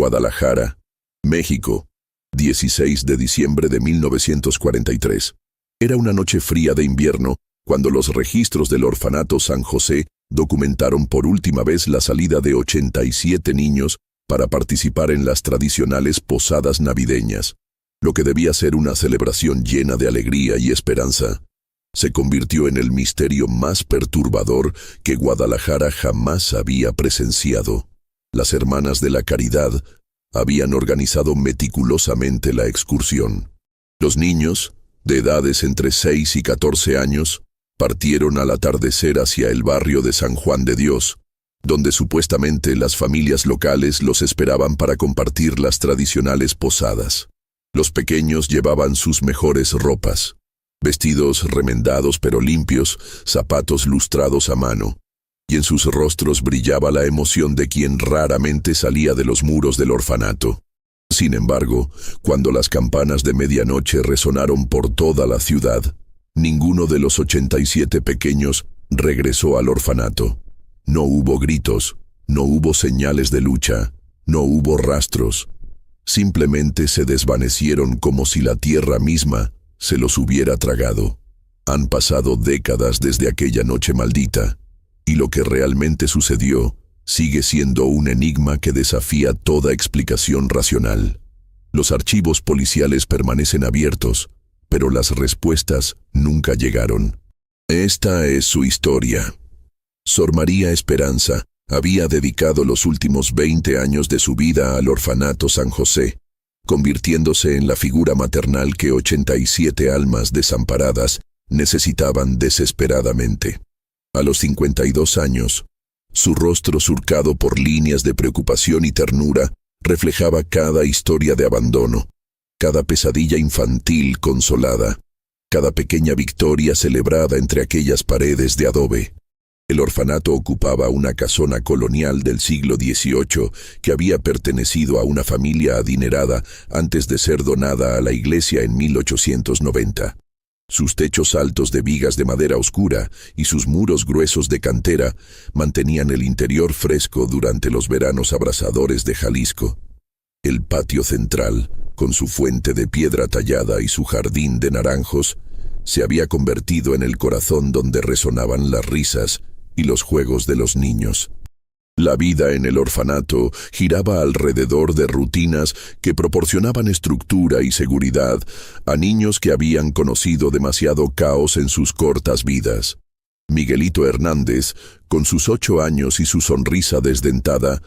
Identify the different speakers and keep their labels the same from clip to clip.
Speaker 1: Guadalajara, México, 16 de diciembre de 1943. Era una noche fría de invierno cuando los registros del orfanato San José documentaron por última vez la salida de 87 niños para participar en las tradicionales posadas navideñas. Lo que debía ser una celebración llena de alegría y esperanza, se convirtió en el misterio más perturbador que Guadalajara jamás había presenciado. Las Hermanas de la Caridad habían organizado meticulosamente la excursión. Los niños, de edades entre 6 y 14 años, partieron al atardecer hacia el barrio de San Juan de Dios, donde supuestamente las familias locales los esperaban para compartir las tradicionales posadas. Los pequeños llevaban sus mejores ropas, vestidos remendados pero limpios, zapatos lustrados a mano, y en sus rostros brillaba la emoción de quien raramente salía de los muros del orfanato. Sin embargo, cuando las campanas de medianoche resonaron por toda la ciudad, ninguno de los 87 pequeños regresó al orfanato. No hubo gritos, no hubo señales de lucha, no hubo rastros. Simplemente se desvanecieron como si la tierra misma se los hubiera tragado. Han pasado décadas desde aquella noche maldita, y lo que realmente sucedió sigue siendo un enigma que desafía toda explicación racional. Los archivos policiales permanecen abiertos, pero las respuestas nunca llegaron. Esta es su historia. Sor María Esperanza había dedicado los últimos 20 años de su vida al orfanato San José, convirtiéndose en la figura maternal que 87 almas desamparadas necesitaban desesperadamente. A los 52 años, su rostro surcado por líneas de preocupación y ternura reflejaba cada historia de abandono, cada pesadilla infantil consolada, cada pequeña victoria celebrada entre aquellas paredes de adobe. El orfanato ocupaba una casona colonial del siglo XVIII que había pertenecido a una familia adinerada antes de ser donada a la iglesia en 1890. Sus techos altos de vigas de madera oscura y sus muros gruesos de cantera mantenían el interior fresco durante los veranos abrasadores de Jalisco. El patio central, con su fuente de piedra tallada y su jardín de naranjos, se había convertido en el corazón donde resonaban las risas y los juegos de los niños. La vida en el orfanato giraba alrededor de rutinas que proporcionaban estructura y seguridad a niños que habían conocido demasiado caos en sus cortas vidas. Miguelito Hernández, con sus 8 años y su sonrisa desdentada,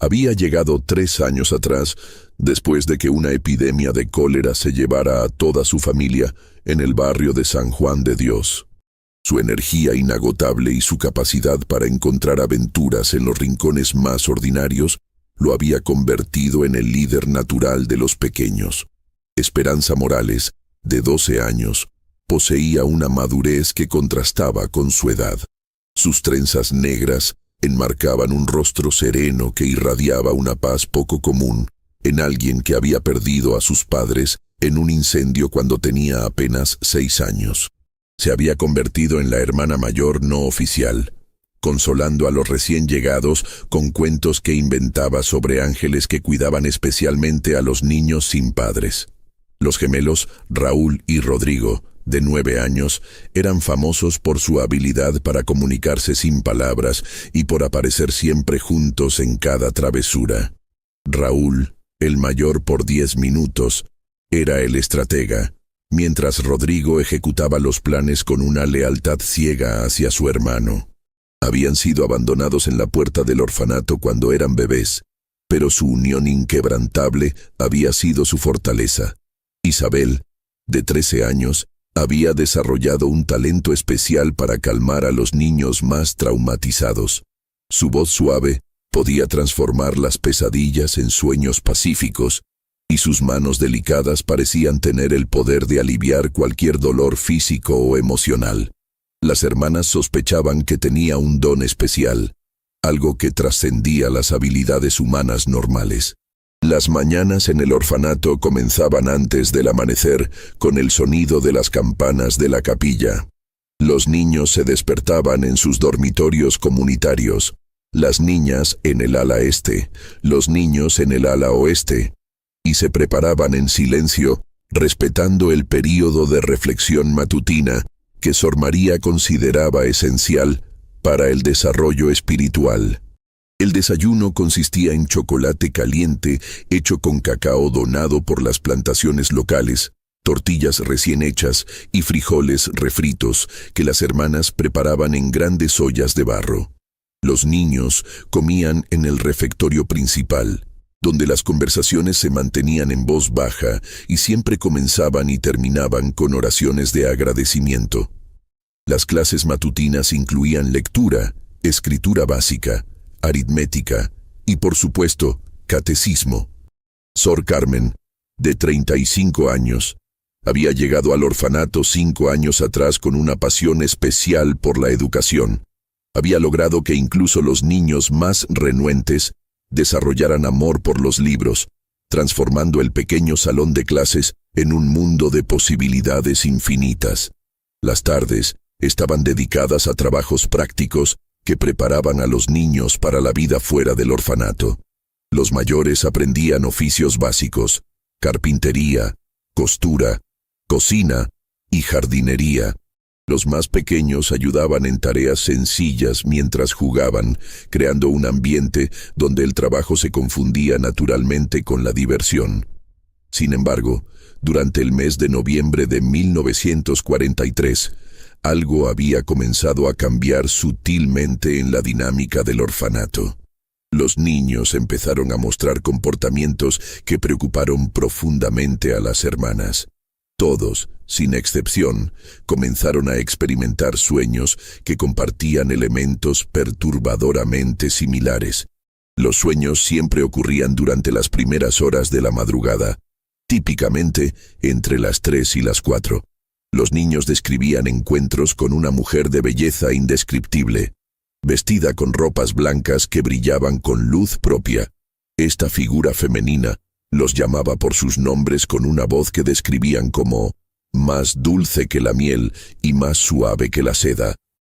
Speaker 1: había llegado 3 años atrás, después de que una epidemia de cólera se llevara a toda su familia en el barrio de San Juan de Dios. Su energía inagotable y su capacidad para encontrar aventuras en los rincones más ordinarios lo había convertido en el líder natural de los pequeños. Esperanza Morales, de 12 años, poseía una madurez que contrastaba con su edad. Sus trenzas negras enmarcaban un rostro sereno que irradiaba una paz poco común en alguien que había perdido a sus padres en un incendio cuando tenía apenas 6 años. Se había convertido en la hermana mayor no oficial, consolando a los recién llegados con cuentos que inventaba sobre ángeles que cuidaban especialmente a los niños sin padres. Los gemelos Raúl y Rodrigo, de 9 años, eran famosos por su habilidad para comunicarse sin palabras y por aparecer siempre juntos en cada travesura. Raúl, el mayor por 10 minutos, era el estratega, mientras Rodrigo ejecutaba los planes con una lealtad ciega hacia su hermano. Habían sido abandonados en la puerta del orfanato cuando eran bebés, pero su unión inquebrantable había sido su fortaleza. Isabel, de 13 años, había desarrollado un talento especial para calmar a los niños más traumatizados. Su voz suave podía transformar las pesadillas en sueños pacíficos, y sus manos delicadas parecían tener el poder de aliviar cualquier dolor físico o emocional. Las hermanas sospechaban que tenía un don especial, algo que trascendía las habilidades humanas normales. Las mañanas en el orfanato comenzaban antes del amanecer con el sonido de las campanas de la capilla. Los niños se despertaban en sus dormitorios comunitarios, las niñas en el ala este, los niños en el ala oeste, y se preparaban en silencio, respetando el período de reflexión matutina que Sor María consideraba esencial para el desarrollo espiritual. El desayuno consistía en chocolate caliente hecho con cacao donado por las plantaciones locales, tortillas recién hechas y frijoles refritos que las hermanas preparaban en grandes ollas de barro. Los niños comían en el refectorio principal, donde las conversaciones se mantenían en voz baja y siempre comenzaban y terminaban con oraciones de agradecimiento. Las clases matutinas incluían lectura, escritura básica, aritmética y, por supuesto, catecismo. Sor Carmen, de 35 años, había llegado al orfanato 5 años atrás con una pasión especial por la educación. Había logrado que incluso los niños más renuentes desarrollaran amor por los libros, transformando el pequeño salón de clases en un mundo de posibilidades infinitas. Las tardes estaban dedicadas a trabajos prácticos que preparaban a los niños para la vida fuera del orfanato. Los mayores aprendían oficios básicos, carpintería, costura, cocina y jardinería. Los más pequeños ayudaban en tareas sencillas mientras jugaban, creando un ambiente donde el trabajo se confundía naturalmente con la diversión. Sin embargo, durante el mes de noviembre de 1943, algo había comenzado a cambiar sutilmente en la dinámica del orfanato. Los niños empezaron a mostrar comportamientos que preocuparon profundamente a las hermanas. Todos, sin excepción, comenzaron a experimentar sueños que compartían elementos perturbadoramente similares. Los sueños siempre ocurrían durante las primeras horas de la madrugada, típicamente entre las 3 y las 4. Los niños describían encuentros con una mujer de belleza indescriptible, vestida con ropas blancas que brillaban con luz propia. Esta figura femenina los llamaba por sus nombres con una voz que describían como más dulce que la miel y más suave que la seda.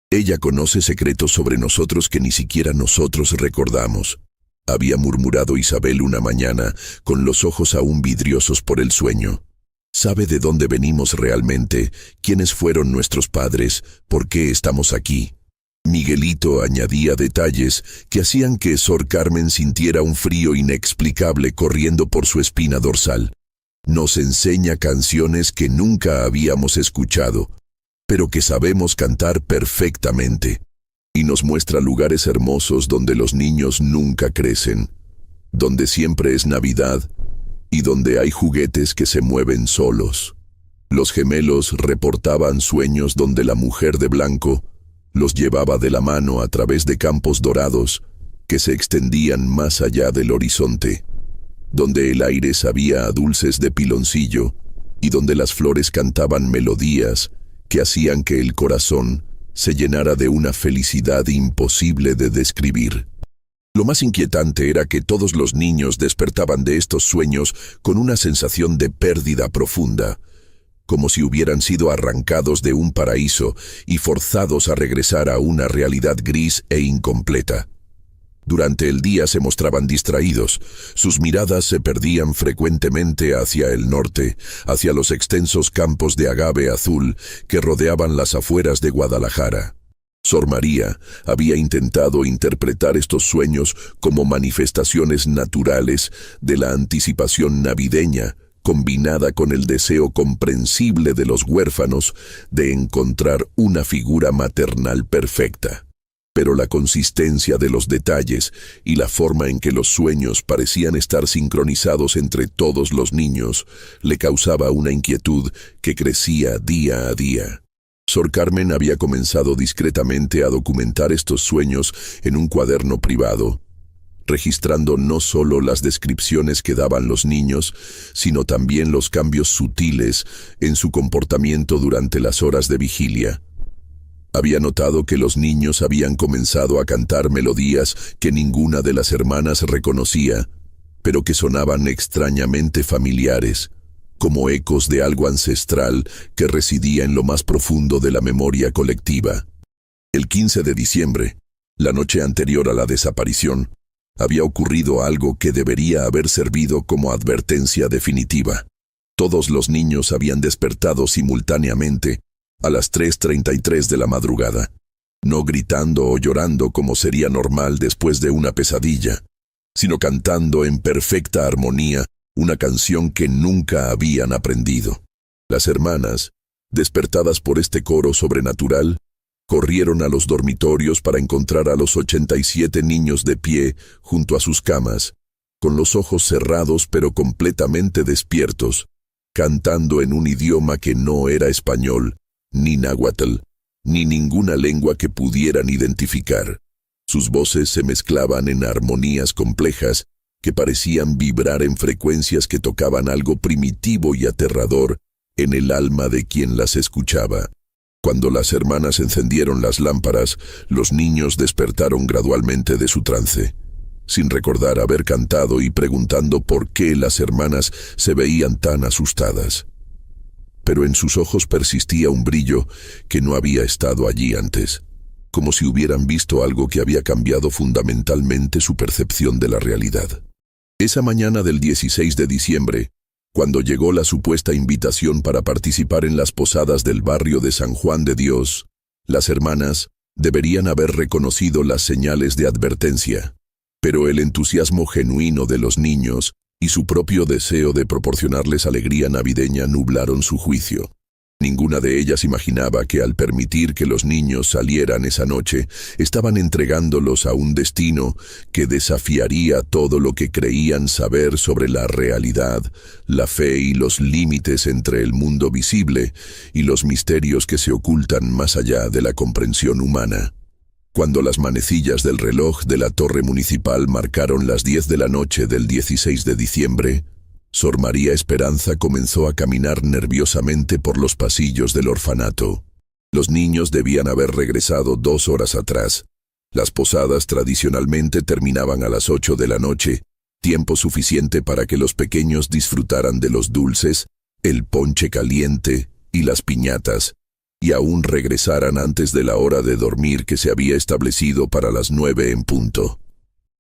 Speaker 1: Ella conoce secretos sobre nosotros que ni siquiera nosotros recordamos, había murmurado Isabel una mañana, con los ojos aún vidriosos por el sueño. Sabe de dónde venimos realmente, quiénes fueron nuestros padres, por qué estamos aquí. Miguelito añadía detalles que hacían que Sor Carmen sintiera un frío inexplicable corriendo por su espina dorsal. Nos enseña canciones que nunca habíamos escuchado, pero que sabemos cantar perfectamente. Y nos muestra lugares hermosos donde los niños nunca crecen, donde siempre es Navidad y donde hay juguetes que se mueven solos. Los gemelos reportaban sueños donde la mujer de blanco los llevaba de la mano a través de campos dorados que se extendían más allá del horizonte, donde el aire sabía a dulces de piloncillo y donde las flores cantaban melodías que hacían que el corazón se llenara de una felicidad imposible de describir. Lo más inquietante era que todos los niños despertaban de estos sueños con una sensación de pérdida profunda, como si hubieran sido arrancados de un paraíso y forzados a regresar a una realidad gris e incompleta. Durante el día se mostraban distraídos, sus miradas se perdían frecuentemente hacia el norte, hacia los extensos campos de agave azul que rodeaban las afueras de Guadalajara. Sor María había intentado interpretar estos sueños como manifestaciones naturales de la anticipación navideña, combinada con el deseo comprensible de los huérfanos de encontrar una figura maternal perfecta. Pero la consistencia de los detalles y la forma en que los sueños parecían estar sincronizados entre todos los niños le causaba una inquietud que crecía día a día. Sor Carmen había comenzado discretamente a documentar estos sueños en un cuaderno privado, registrando no solo las descripciones que daban los niños, sino también los cambios sutiles en su comportamiento durante las horas de vigilia. Había notado que los niños habían comenzado a cantar melodías que ninguna de las hermanas reconocía, pero que sonaban extrañamente familiares, como ecos de algo ancestral que residía en lo más profundo de la memoria colectiva. El 15 de diciembre, La noche anterior a la desaparición, había ocurrido algo que debería haber servido como advertencia definitiva. Todos los niños habían despertado simultáneamente a las 3:33 de la madrugada, no gritando o llorando como sería normal después de una pesadilla, sino cantando en perfecta armonía una canción que nunca habían aprendido. Las hermanas, despertadas por este coro sobrenatural, corrieron a los dormitorios para encontrar a los 87 niños de pie junto a sus camas, con los ojos cerrados pero completamente despiertos, cantando en un idioma que no era español, ni náhuatl, ni ninguna lengua que pudieran identificar. Sus voces se mezclaban en armonías complejas que parecían vibrar en frecuencias que tocaban algo primitivo y aterrador en el alma de quien las escuchaba. Cuando las hermanas encendieron las lámparas, los niños despertaron gradualmente de su trance, sin recordar haber cantado y preguntando por qué las hermanas se veían tan asustadas. Pero en sus ojos persistía un brillo que no había estado allí antes, como si hubieran visto algo que había cambiado fundamentalmente su percepción de la realidad. Esa mañana del 16 de diciembre, cuando llegó la supuesta invitación para participar en las posadas del barrio de San Juan de Dios, las hermanas deberían haber reconocido las señales de advertencia, pero el entusiasmo genuino de los niños y su propio deseo de proporcionarles alegría navideña nublaron su juicio. Ninguna de ellas imaginaba que al permitir que los niños salieran esa noche, estaban entregándolos a un destino que desafiaría todo lo que creían saber sobre la realidad, la fe y los límites entre el mundo visible y los misterios que se ocultan más allá de la comprensión humana. Cuando las manecillas del reloj de la torre municipal marcaron las 10 de la noche del 16 de diciembre, Sor María Esperanza comenzó a caminar nerviosamente por los pasillos del orfanato. Los niños debían haber regresado 2 horas atrás. Las posadas tradicionalmente terminaban a las 8 de la noche, tiempo suficiente para que los pequeños disfrutaran de los dulces, el ponche caliente y las piñatas, y aún regresaran antes de la hora de dormir que se había establecido para las 9 en punto.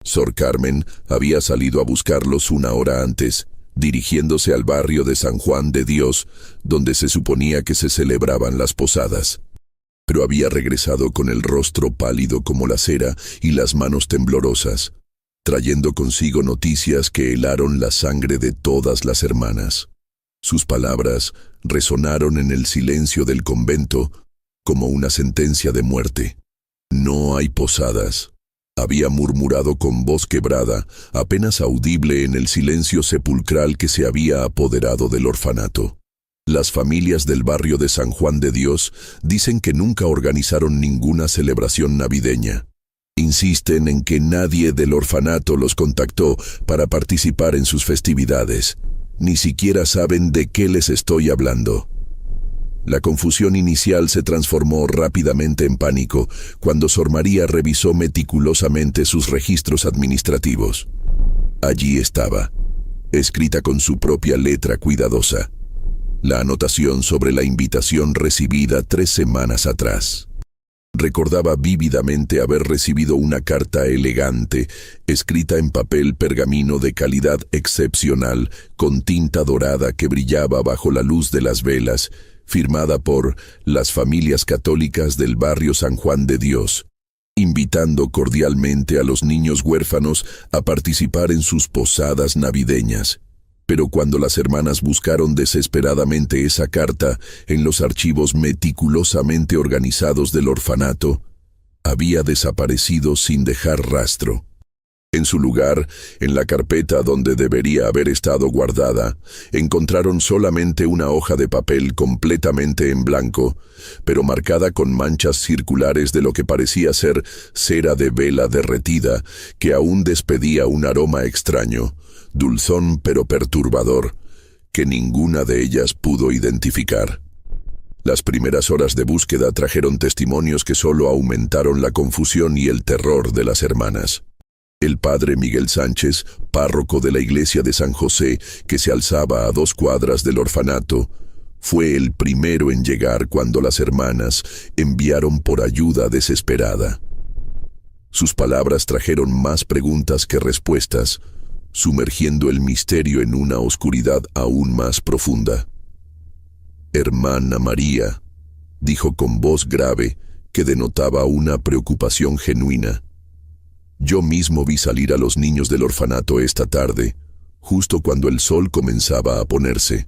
Speaker 1: Sor Carmen había salido a buscarlos 1 hora antes, dirigiéndose al barrio de San Juan de Dios, donde se suponía que se celebraban las posadas. Pero había regresado con el rostro pálido como la cera y las manos temblorosas, trayendo consigo noticias que helaron la sangre de todas las hermanas. Sus palabras resonaron en el silencio del convento como una sentencia de muerte. No hay posadas. Había murmurado con voz quebrada, apenas audible en el silencio sepulcral que se había apoderado del orfanato. Las familias del barrio de San Juan de Dios dicen que nunca organizaron ninguna celebración navideña. Insisten en que nadie del orfanato los contactó para participar en sus festividades. Ni siquiera saben de qué les estoy hablando. La confusión inicial se transformó rápidamente en pánico cuando Sor María revisó meticulosamente sus registros administrativos. Allí estaba, escrita con su propia letra cuidadosa, la anotación sobre la invitación recibida 3 semanas atrás. Recordaba vívidamente haber recibido una carta elegante, escrita en papel pergamino de calidad excepcional, con tinta dorada que brillaba bajo la luz de las velas, firmada por las familias católicas del barrio San Juan de Dios, invitando cordialmente a los niños huérfanos a participar en sus posadas navideñas. Pero cuando las hermanas buscaron desesperadamente esa carta en los archivos meticulosamente organizados del orfanato, había desaparecido sin dejar rastro. En su lugar, en la carpeta donde debería haber estado guardada, encontraron solamente una hoja de papel completamente en blanco, pero marcada con manchas circulares de lo que parecía ser cera de vela derretida, que aún despedía un aroma extraño, dulzón pero perturbador, que ninguna de ellas pudo identificar. Las primeras horas de búsqueda trajeron testimonios que solo aumentaron la confusión y el terror de las hermanas. El padre Miguel Sánchez, párroco de la iglesia de San José, que se alzaba a 2 cuadras del orfanato, fue el primero en llegar cuando las hermanas enviaron por ayuda desesperada. Sus palabras trajeron más preguntas que respuestas, sumergiendo el misterio en una oscuridad aún más profunda. «Hermana María», dijo con voz grave que denotaba una preocupación genuina. «Yo mismo vi salir a los niños del orfanato esta tarde, justo cuando el sol comenzaba a ponerse.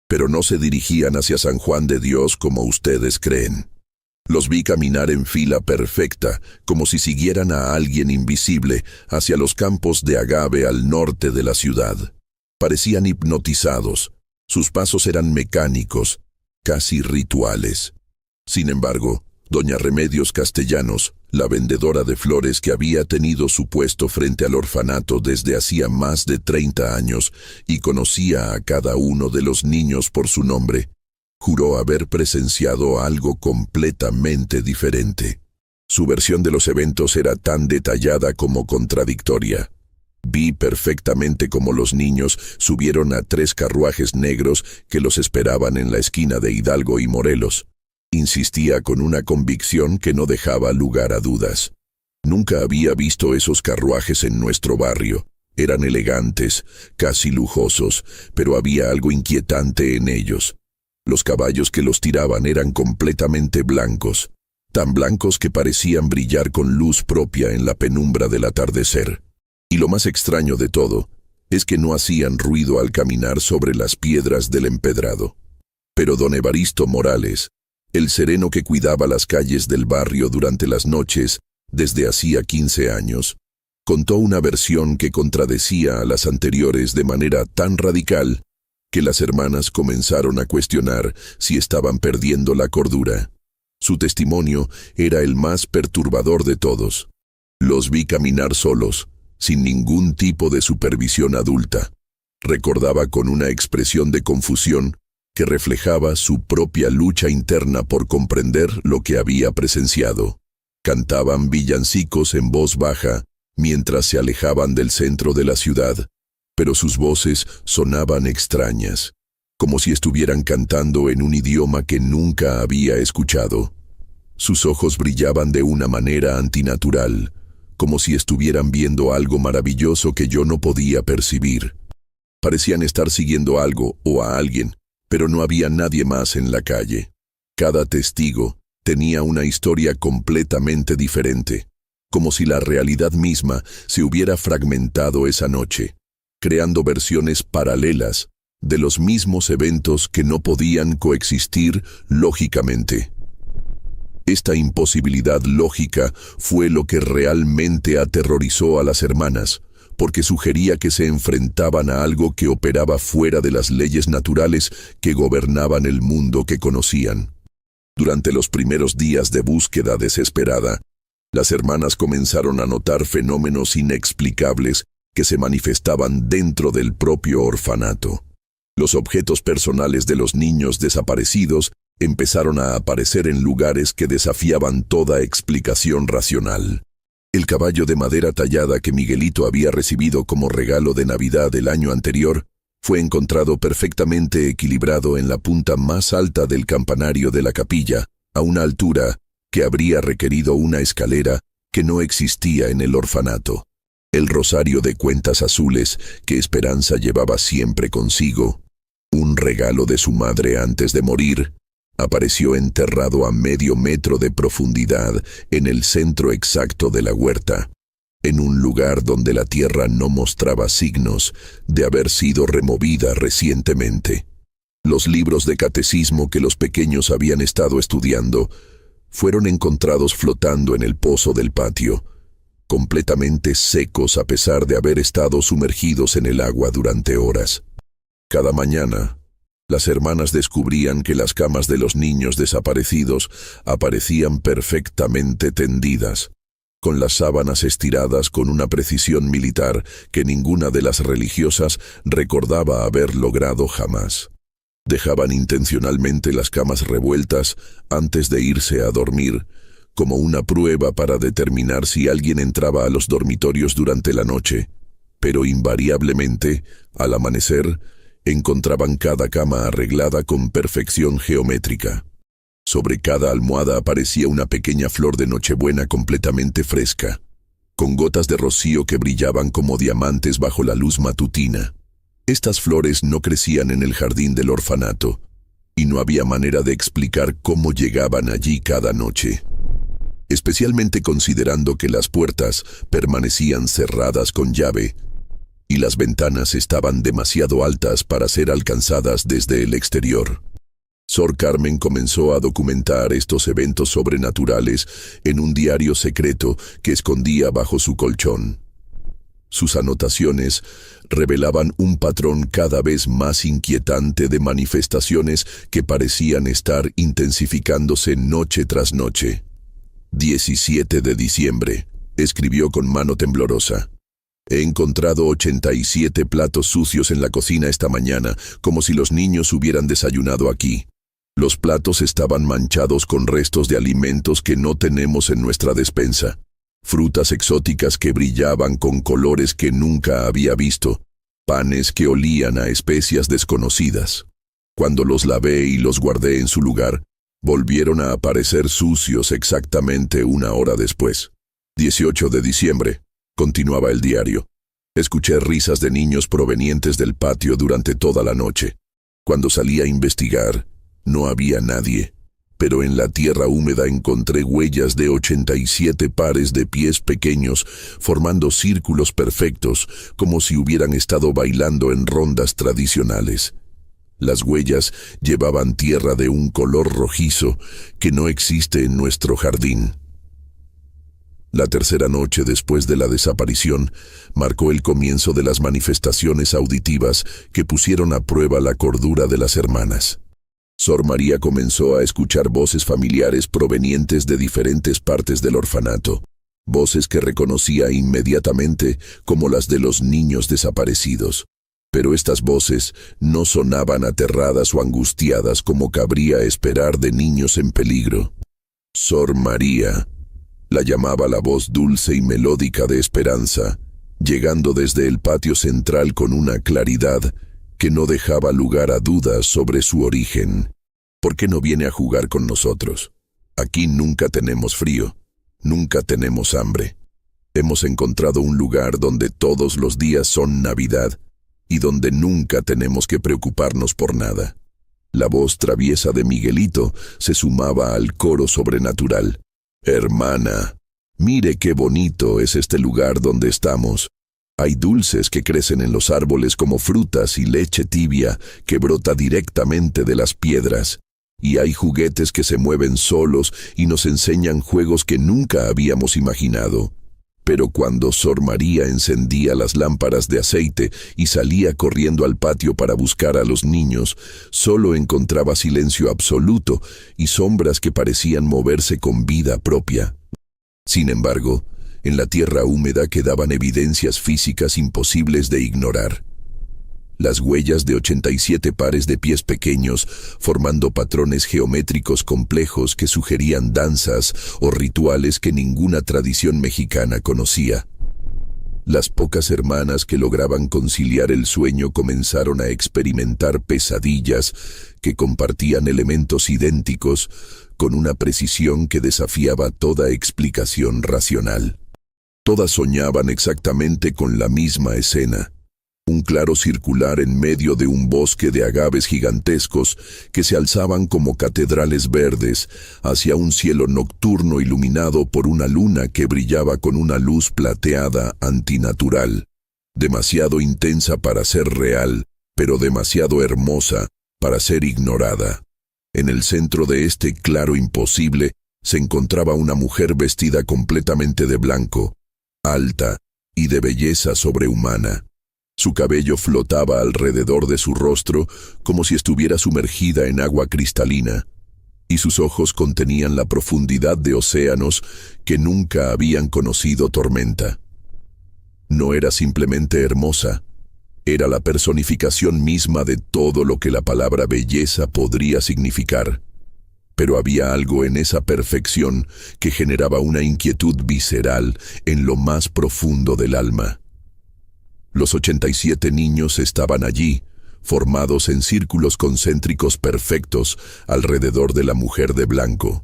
Speaker 1: Pero no se dirigían hacia San Juan de Dios como ustedes creen. Los vi caminar en fila perfecta, como si siguieran a alguien invisible, hacia los campos de agave al norte de la ciudad. Parecían hipnotizados. Sus pasos eran mecánicos, casi rituales. Sin embargo, doña Remedios Castellanos, la vendedora de flores que había tenido su puesto frente al orfanato desde hacía más de 30 años y conocía a cada uno de los niños por su nombre, juró haber presenciado algo completamente diferente. Su versión de los eventos era tan detallada como contradictoria. Vi perfectamente cómo los niños subieron a 3 carruajes negros que los esperaban en la esquina de Hidalgo y Morelos. Insistía con una convicción que no dejaba lugar a dudas. Nunca había visto esos carruajes en nuestro barrio. Eran elegantes, casi lujosos, pero había algo inquietante en ellos. Los caballos que los tiraban eran completamente blancos, tan blancos que parecían brillar con luz propia en la penumbra del atardecer. Y lo más extraño de todo es que no hacían ruido al caminar sobre las piedras del empedrado. Pero don Evaristo Morales, el sereno que cuidaba las calles del barrio durante las noches desde hacía 15 años, contó una versión que contradecía a las anteriores de manera tan radical que las hermanas comenzaron a cuestionar si estaban perdiendo la cordura. Su testimonio era el más perturbador de todos. Los vi caminar solos, sin ningún tipo de supervisión adulta. Recordaba con una expresión de confusión que reflejaba su propia lucha interna por comprender lo que había presenciado. Cantaban villancicos en voz baja mientras se alejaban del centro de la ciudad, pero sus voces sonaban extrañas, como si estuvieran cantando en un idioma que nunca había escuchado. Sus ojos brillaban de una manera antinatural, como si estuvieran viendo algo maravilloso que yo no podía percibir. Parecían estar siguiendo algo o a alguien, pero no había nadie más en la calle. Cada testigo tenía una historia completamente diferente, como si la realidad misma se hubiera fragmentado esa noche, creando versiones paralelas de los mismos eventos que no podían coexistir lógicamente. Esta imposibilidad lógica fue lo que realmente aterrorizó a las hermanas, porque sugería que se enfrentaban a algo que operaba fuera de las leyes naturales que gobernaban el mundo que conocían. Durante los primeros días de búsqueda desesperada, las hermanas comenzaron a notar fenómenos inexplicables que se manifestaban dentro del propio orfanato. Los objetos personales de los niños desaparecidos empezaron a aparecer en lugares que desafiaban toda explicación racional. El caballo de madera tallada que Miguelito había recibido como regalo de Navidad el año anterior fue encontrado perfectamente equilibrado en la punta más alta del campanario de la capilla, a una altura que habría requerido una escalera que no existía en el orfanato. El rosario de cuentas azules que Esperanza llevaba siempre consigo, un regalo de su madre antes de morir, apareció enterrado a medio metro de profundidad en el centro exacto de la huerta, en un lugar donde la tierra no mostraba signos de haber sido removida recientemente. Los libros de catecismo que los pequeños habían estado estudiando fueron encontrados flotando en el pozo del patio, completamente secos a pesar de haber estado sumergidos en el agua durante horas. Cada mañana, las hermanas descubrían que las camas de los niños desaparecidos aparecían perfectamente tendidas, con las sábanas estiradas con una precisión militar que ninguna de las religiosas recordaba haber logrado jamás. Dejaban intencionalmente las camas revueltas antes de irse a dormir, como una prueba para determinar si alguien entraba a los dormitorios durante la noche, pero invariablemente, al amanecer, encontraban cada cama arreglada con perfección geométrica. Sobre cada almohada aparecía una pequeña flor de Nochebuena completamente fresca. con gotas de rocío que brillaban como diamantes bajo la luz matutina. Estas flores no crecían en el jardín del orfanato, y no había manera de explicar cómo llegaban allí cada noche. Especialmente considerando que las puertas permanecían cerradas con llave, y las ventanas estaban demasiado altas para ser alcanzadas desde el exterior. Sor Carmen comenzó a documentar estos eventos sobrenaturales en un diario secreto que escondía bajo su colchón. Sus anotaciones revelaban un patrón cada vez más inquietante de manifestaciones que parecían estar intensificándose noche tras noche. 17 de diciembre, escribió con mano temblorosa. He encontrado 87 platos sucios en la cocina esta mañana, como si los niños hubieran desayunado aquí. Los platos estaban manchados con restos de alimentos que no tenemos en nuestra despensa. Frutas exóticas que brillaban con colores que nunca había visto. Panes que olían a especias desconocidas. Cuando los lavé y los guardé en su lugar, volvieron a aparecer sucios exactamente una hora después. 18 de diciembre, continuaba el diario. Escuché risas de niños provenientes del patio durante toda la noche. Cuando salí a investigar, no había nadie, pero en la tierra húmeda encontré huellas de 87 pares de pies pequeños, formando círculos perfectos, como si hubieran estado bailando en rondas tradicionales. Las huellas llevaban tierra de un color rojizo que no existe en nuestro jardín. La tercera noche después de la desaparición marcó el comienzo de las manifestaciones auditivas que pusieron a prueba la cordura de las hermanas. Sor María comenzó a escuchar voces familiares provenientes de diferentes partes del orfanato, voces que reconocía inmediatamente como las de los niños desaparecidos. Pero estas voces no sonaban aterradas o angustiadas como cabría esperar de niños en peligro. Sor María la llamaba la voz dulce y melódica de esperanza, llegando desde el patio central con una claridad que no dejaba lugar a dudas sobre su origen. ¿Por qué no viene a jugar con nosotros? Aquí nunca tenemos frío, nunca tenemos hambre. Hemos encontrado un lugar donde todos los días son Navidad y donde nunca tenemos que preocuparnos por nada. La voz traviesa de Miguelito se sumaba al coro sobrenatural. Hermana, mire qué bonito es este lugar donde estamos. Hay dulces que crecen en los árboles como frutas y leche tibia que brota directamente de las piedras. Y hay juguetes que se mueven solos y nos enseñan juegos que nunca habíamos imaginado. Pero cuando Sor María encendía las lámparas de aceite y salía corriendo al patio para buscar a los niños, solo encontraba silencio absoluto y sombras que parecían moverse con vida propia. Sin embargo, en la tierra húmeda quedaban evidencias físicas imposibles de ignorar. Las huellas de 87 pares de pies pequeños, formando patrones geométricos complejos que sugerían danzas o rituales que ninguna tradición mexicana conocía. Las pocas hermanas que lograban conciliar el sueño comenzaron a experimentar pesadillas que compartían elementos idénticos con una precisión que desafiaba toda explicación racional. Todas soñaban exactamente con la misma escena. Un claro circular en medio de un bosque de agaves gigantescos que se alzaban como catedrales verdes hacia un cielo nocturno iluminado por una luna que brillaba con una luz plateada antinatural, demasiado intensa para ser real, pero demasiado hermosa para ser ignorada. En el centro de este claro imposible se encontraba una mujer vestida completamente de blanco, alta y de belleza sobrehumana. Su cabello flotaba alrededor de su rostro como si estuviera sumergida en agua cristalina, y sus ojos contenían la profundidad de océanos que nunca habían conocido tormenta. No era simplemente hermosa, era la personificación misma de todo lo que la palabra belleza podría significar. Pero había algo en esa perfección que generaba una inquietud visceral en lo más profundo del alma. Los 87 niños estaban allí, formados en círculos concéntricos perfectos alrededor de la mujer de blanco.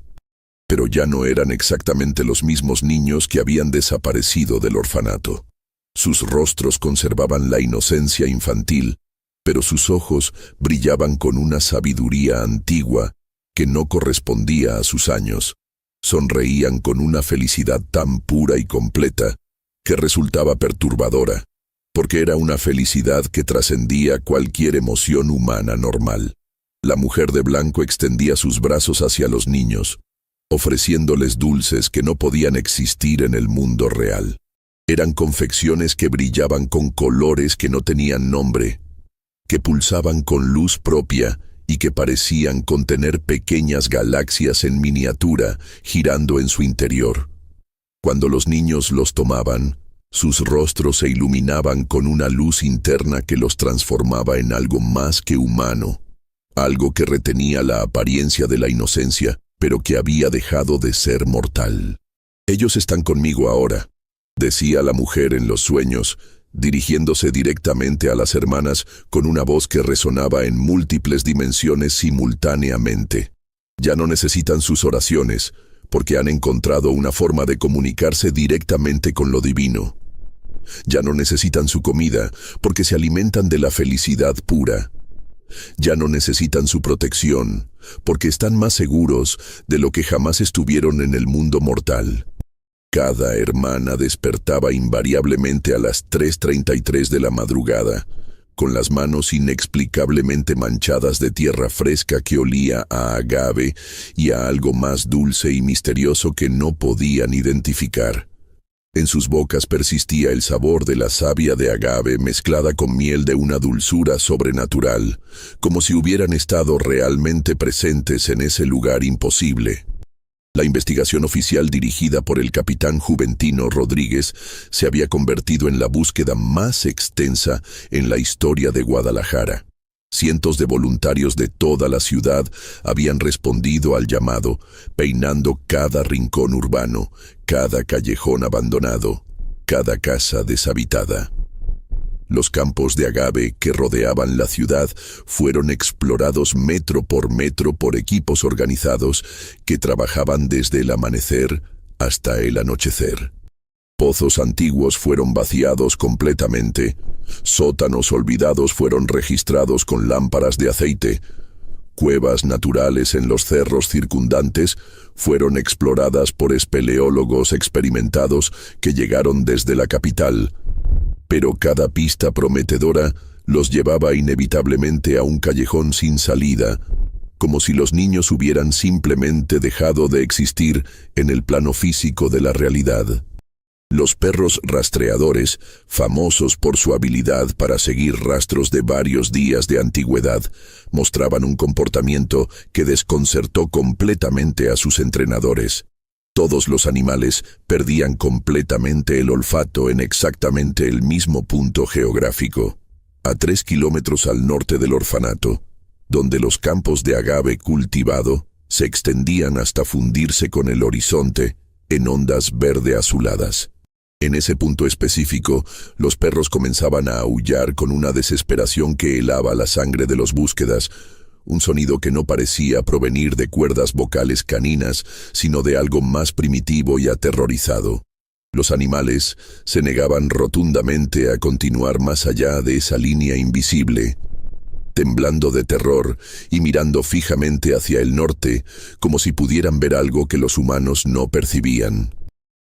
Speaker 1: pero ya no eran exactamente los mismos niños que habían desaparecido del orfanato. Sus rostros conservaban la inocencia infantil, pero sus ojos brillaban con una sabiduría antigua que no correspondía a sus años. Sonreían con una felicidad tan pura y completa que resultaba perturbadora, porque era una felicidad que trascendía cualquier emoción humana normal. La mujer de blanco extendía sus brazos hacia los niños, ofreciéndoles dulces que no podían existir en el mundo real. Eran confecciones que brillaban con colores que no tenían nombre, que pulsaban con luz propia y que parecían contener pequeñas galaxias en miniatura girando en su interior. Cuando los niños los tomaban, sus rostros se iluminaban con una luz interna que los transformaba en algo más que humano, algo que retenía la apariencia de la inocencia, pero que había dejado de ser mortal. «Ellos están conmigo ahora», decía la mujer en los sueños, dirigiéndose directamente a las hermanas con una voz que resonaba en múltiples dimensiones simultáneamente. Ya no necesitan sus oraciones, porque han encontrado una forma de comunicarse directamente con lo divino. Ya no necesitan su comida, porque se alimentan de la felicidad pura. Ya no necesitan su protección, porque están más seguros de lo que jamás estuvieron en el mundo mortal. Cada hermana despertaba invariablemente a las 3:33 de la madrugada, con las manos inexplicablemente manchadas de tierra fresca que olía a agave y a algo más dulce y misterioso que no podían identificar. En sus bocas persistía el sabor de la savia de agave mezclada con miel de una dulzura sobrenatural, como si hubieran estado realmente presentes en ese lugar imposible. La investigación oficial dirigida por el capitán Juventino Rodríguez se había convertido en la búsqueda más extensa en la historia de Guadalajara. Cientos de voluntarios de toda la ciudad habían respondido al llamado, peinando cada rincón urbano, cada callejón abandonado, cada casa deshabitada. Los campos de agave que rodeaban la ciudad fueron explorados metro por equipos organizados que trabajaban desde el amanecer hasta el anochecer. Pozos antiguos fueron vaciados completamente, sótanos olvidados fueron registrados con lámparas de aceite, cuevas naturales en los cerros circundantes fueron exploradas por espeleólogos experimentados que llegaron desde la capital, pero cada pista prometedora los llevaba inevitablemente a un callejón sin salida, como si los niños hubieran simplemente dejado de existir en el plano físico de la realidad. Los perros rastreadores, famosos por su habilidad para seguir rastros de varios días de antigüedad, mostraban un comportamiento que desconcertó completamente a sus entrenadores. Todos los animales perdían completamente el olfato en exactamente el mismo punto geográfico, a 3 kilómetros al norte del orfanato, donde los campos de agave cultivado se extendían hasta fundirse con el horizonte en ondas verde-azuladas. En ese punto específico, los perros comenzaban a aullar con una desesperación que helaba la sangre de los búsquedas, un sonido que no parecía provenir de cuerdas vocales caninas, sino de algo más primitivo y aterrorizado. Los animales se negaban rotundamente a continuar más allá de esa línea invisible, temblando de terror y mirando fijamente hacia el norte, como si pudieran ver algo que los humanos no percibían.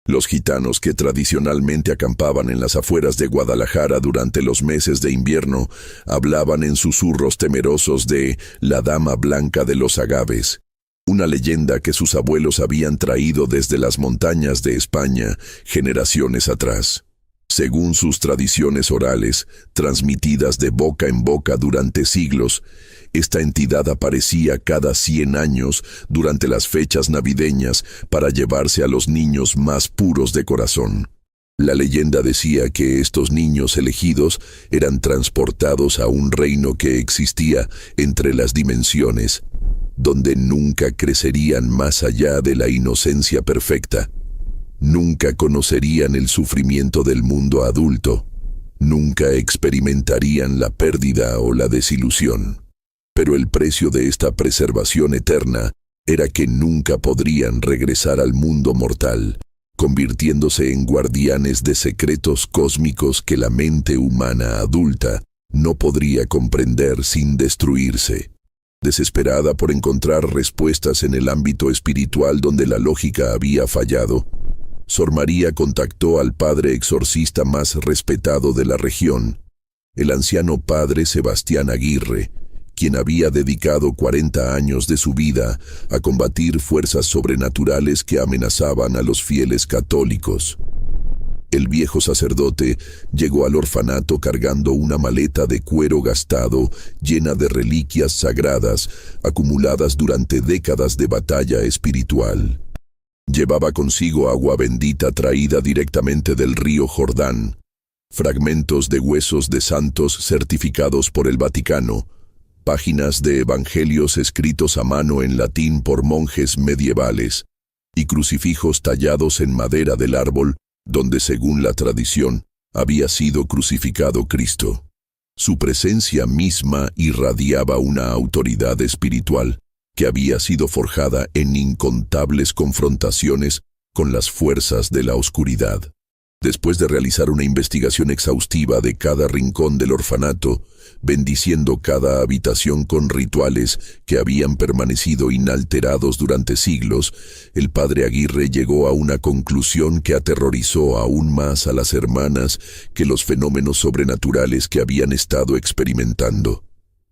Speaker 1: Los gitanos que tradicionalmente acampaban en las afueras de Guadalajara durante los meses de invierno hablaban en susurros temerosos de la Dama Blanca de los Agaves, una leyenda que sus abuelos habían traído desde las montañas de España generaciones atrás. Según sus tradiciones orales, transmitidas de boca en boca durante siglos, esta entidad aparecía cada 100 años durante las fechas navideñas para llevarse a los niños más puros de corazón. La leyenda decía que estos niños elegidos eran transportados a un reino que existía entre las dimensiones, donde nunca crecerían más allá de la inocencia perfecta. Nunca conocerían el sufrimiento del mundo adulto. Nunca experimentarían la pérdida o la desilusión. Pero el precio de esta preservación eterna era que nunca podrían regresar al mundo mortal, convirtiéndose en guardianes de secretos cósmicos que la mente humana adulta no podría comprender sin destruirse. Desesperada por encontrar respuestas en el ámbito espiritual donde la lógica había fallado, Sor María contactó al padre exorcista más respetado de la región, el anciano padre Sebastián Aguirre, quien había dedicado 40 años de su vida a combatir fuerzas sobrenaturales que amenazaban a los fieles católicos. El viejo sacerdote llegó al orfanato cargando una maleta de cuero gastado llena de reliquias sagradas acumuladas durante décadas de batalla espiritual. Llevaba consigo agua bendita traída directamente del río Jordán, fragmentos de huesos de santos certificados por el Vaticano, páginas de evangelios escritos a mano en latín por monjes medievales y crucifijos tallados en madera del árbol donde, según la tradición, había sido crucificado Cristo. Su presencia misma irradiaba una autoridad espiritual que había sido forjada en incontables confrontaciones con las fuerzas de la oscuridad. Después de realizar una investigación exhaustiva de cada rincón del orfanato, bendiciendo cada habitación con rituales que habían permanecido inalterados durante siglos, el padre Aguirre llegó a una conclusión que aterrorizó aún más a las hermanas que los fenómenos sobrenaturales que habían estado experimentando.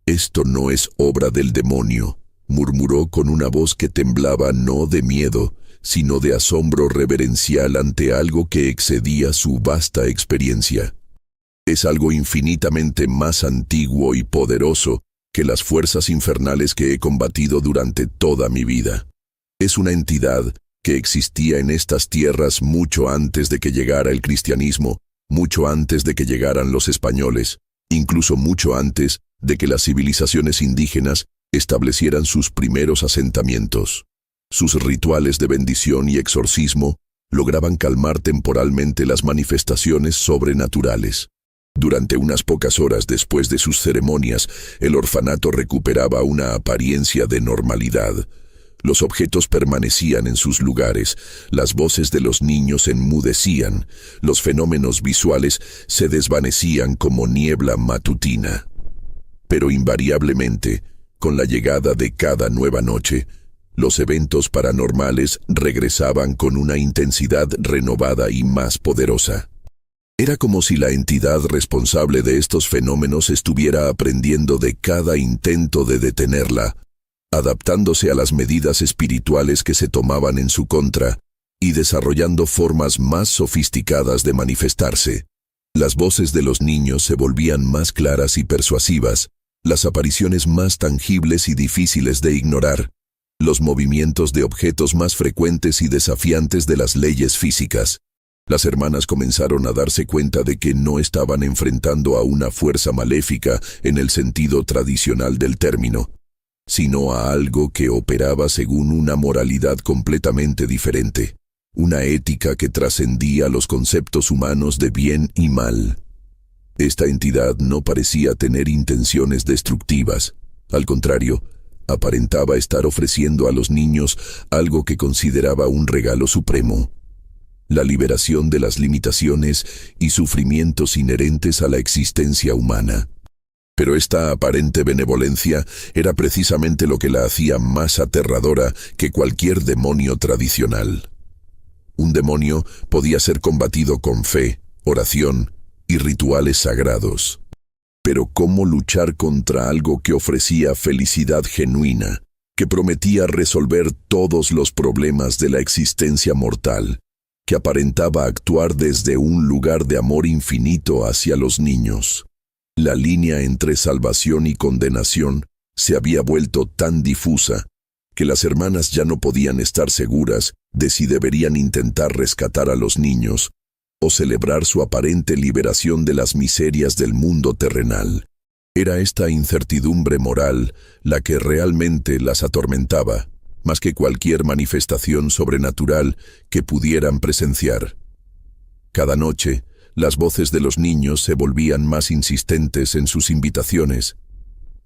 Speaker 1: «Esto no es obra del demonio», murmuró con una voz que temblaba no de miedo, sino de asombro reverencial ante algo que excedía su vasta experiencia. Es algo infinitamente más antiguo y poderoso que las fuerzas infernales que he combatido durante toda mi vida. Es una entidad que existía en estas tierras mucho antes de que llegara el cristianismo, mucho antes de que llegaran los españoles, incluso mucho antes de que las civilizaciones indígenas establecieran sus primeros asentamientos. Sus rituales de bendición y exorcismo lograban calmar temporalmente las manifestaciones sobrenaturales. Durante unas pocas horas después de sus ceremonias, el orfanato recuperaba una apariencia de normalidad. Los objetos permanecían en sus lugares, las voces de los niños enmudecían, los fenómenos visuales se desvanecían como niebla matutina. Pero invariablemente, con la llegada de cada nueva noche, los eventos paranormales regresaban con una intensidad renovada y más poderosa. Era como si la entidad responsable de estos fenómenos estuviera aprendiendo de cada intento de detenerla, adaptándose a las medidas espirituales que se tomaban en su contra y desarrollando formas más sofisticadas de manifestarse. Las voces de los niños se volvían más claras y persuasivas, las apariciones más tangibles y difíciles de ignorar, los movimientos de objetos más frecuentes y desafiantes de las leyes físicas. Las hermanas comenzaron a darse cuenta de que no estaban enfrentando a una fuerza maléfica en el sentido tradicional del término, sino a algo que operaba según una moralidad completamente diferente, una ética que trascendía los conceptos humanos de bien y mal. Esta entidad no parecía tener intenciones destructivas, al contrario, aparentaba estar ofreciendo a los niños algo que consideraba un regalo supremo: la liberación de las limitaciones y sufrimientos inherentes a la existencia humana. Pero esta aparente benevolencia era precisamente lo que la hacía más aterradora que cualquier demonio tradicional. Un demonio podía ser combatido con fe, oración y rituales sagrados. Pero ¿cómo luchar contra algo que ofrecía felicidad genuina, que prometía resolver todos los problemas de la existencia mortal, que aparentaba actuar desde un lugar de amor infinito hacia los niños? La línea entre salvación y condenación se había vuelto tan difusa que las hermanas ya no podían estar seguras de si deberían intentar rescatar a los niños o celebrar su aparente liberación de las miserias del mundo terrenal. Era esta incertidumbre moral la que realmente las atormentaba, más que cualquier manifestación sobrenatural que pudieran presenciar. Cada noche, las voces de los niños se volvían más insistentes en sus invitaciones.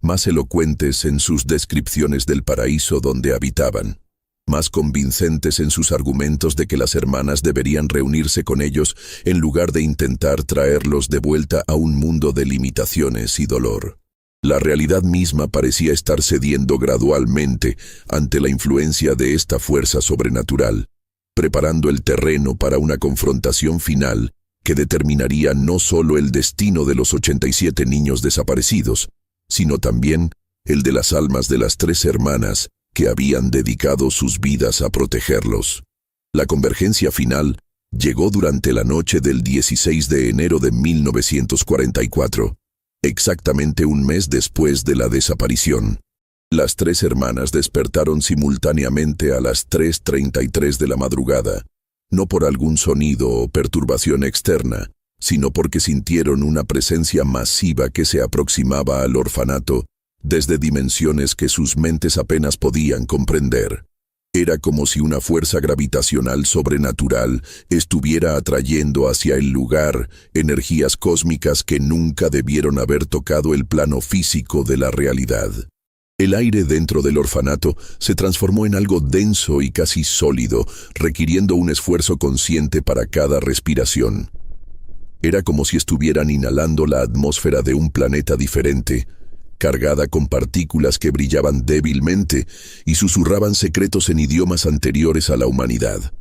Speaker 1: más elocuentes en sus descripciones del paraíso donde habitaban, más convincentes en sus argumentos de que las hermanas deberían reunirse con ellos en lugar de intentar traerlos de vuelta a un mundo de limitaciones y dolor. La realidad misma parecía estar cediendo gradualmente ante la influencia de esta fuerza sobrenatural, preparando el terreno para una confrontación final que determinaría no solo el destino de los 87 niños desaparecidos, sino también el de las almas de las 3 hermanas que habían dedicado sus vidas a protegerlos. La convergencia final llegó durante la noche del 16 de enero de 1944, exactamente un mes después de la desaparición. Las 3 hermanas despertaron simultáneamente a las 3:33 de la madrugada, no por algún sonido o perturbación externa, sino porque sintieron una presencia masiva que se aproximaba al orfanato desde dimensiones que sus mentes apenas podían comprender. Era como si una fuerza gravitacional sobrenatural estuviera atrayendo hacia el lugar energías cósmicas que nunca debieron haber tocado el plano físico de la realidad. El aire dentro del orfanato se transformó en algo denso y casi sólido, requiriendo un esfuerzo consciente para cada respiración. Era como si estuvieran inhalando la atmósfera de un planeta diferente, cargada con partículas que brillaban débilmente y susurraban secretos en idiomas anteriores a la humanidad.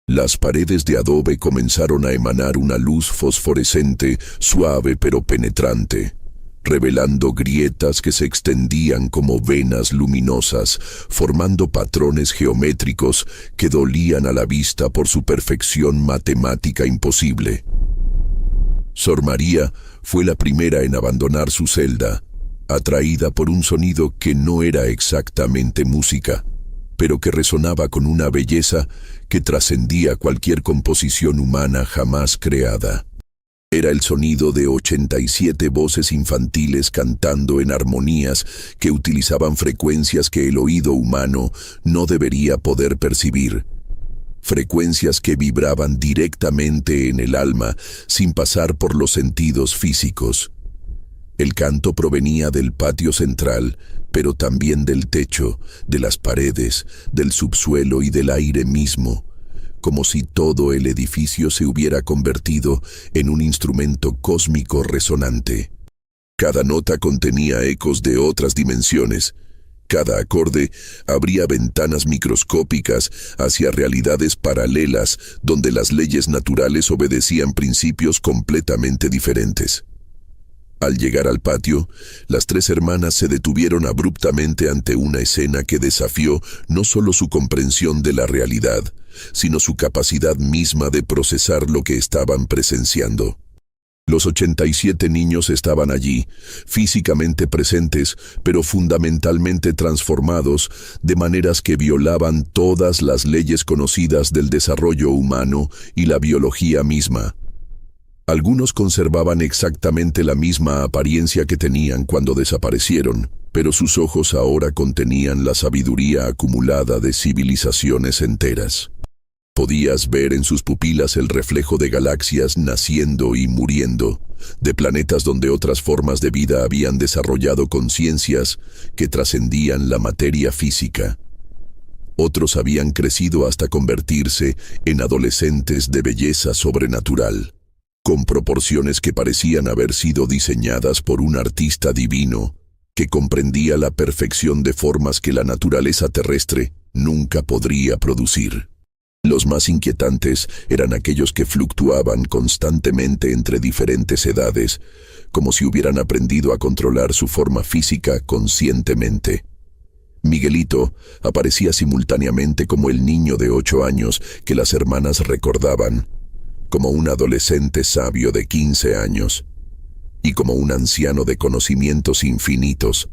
Speaker 1: Las paredes de adobe comenzaron a emanar una luz fosforescente, suave pero penetrante, revelando grietas que se extendían como venas luminosas, formando patrones geométricos que dolían a la vista por su perfección matemática imposible. Sor María fue la primera en abandonar su celda, atraída por un sonido que no era exactamente música, pero que resonaba con una belleza que trascendía cualquier composición humana jamás creada. Era el sonido de 87 voces infantiles cantando en armonías que utilizaban frecuencias que el oído humano no debería poder percibir. Frecuencias que vibraban directamente en el alma sin pasar por los sentidos físicos. El canto provenía del patio central, pero también del techo, de las paredes, del subsuelo y del aire mismo, como si todo el edificio se hubiera convertido en un instrumento cósmico resonante. Cada nota contenía ecos de otras dimensiones. Cada acorde abría ventanas microscópicas hacia realidades paralelas donde las leyes naturales obedecían principios completamente diferentes. Al llegar al patio, las 3 hermanas se detuvieron abruptamente ante una escena que desafió no solo su comprensión de la realidad, sino su capacidad misma de procesar lo que estaban presenciando. Los 87 niños estaban allí, físicamente presentes, pero fundamentalmente transformados de maneras que violaban todas las leyes conocidas del desarrollo humano y la biología misma. Algunos conservaban exactamente la misma apariencia que tenían cuando desaparecieron, pero sus ojos ahora contenían la sabiduría acumulada de civilizaciones enteras. Podías ver en sus pupilas el reflejo de galaxias naciendo y muriendo, de planetas donde otras formas de vida habían desarrollado conciencias que trascendían la materia física. Otros habían crecido hasta convertirse en adolescentes de belleza sobrenatural, con proporciones que parecían haber sido diseñadas por un artista divino, que comprendía la perfección de formas que la naturaleza terrestre nunca podría producir. Los más inquietantes eran aquellos que fluctuaban constantemente entre diferentes edades, como si hubieran aprendido a controlar su forma física conscientemente. Miguelito aparecía simultáneamente como el niño de 8 años que las hermanas recordaban, como un adolescente sabio de 15 años, y como un anciano de conocimientos infinitos,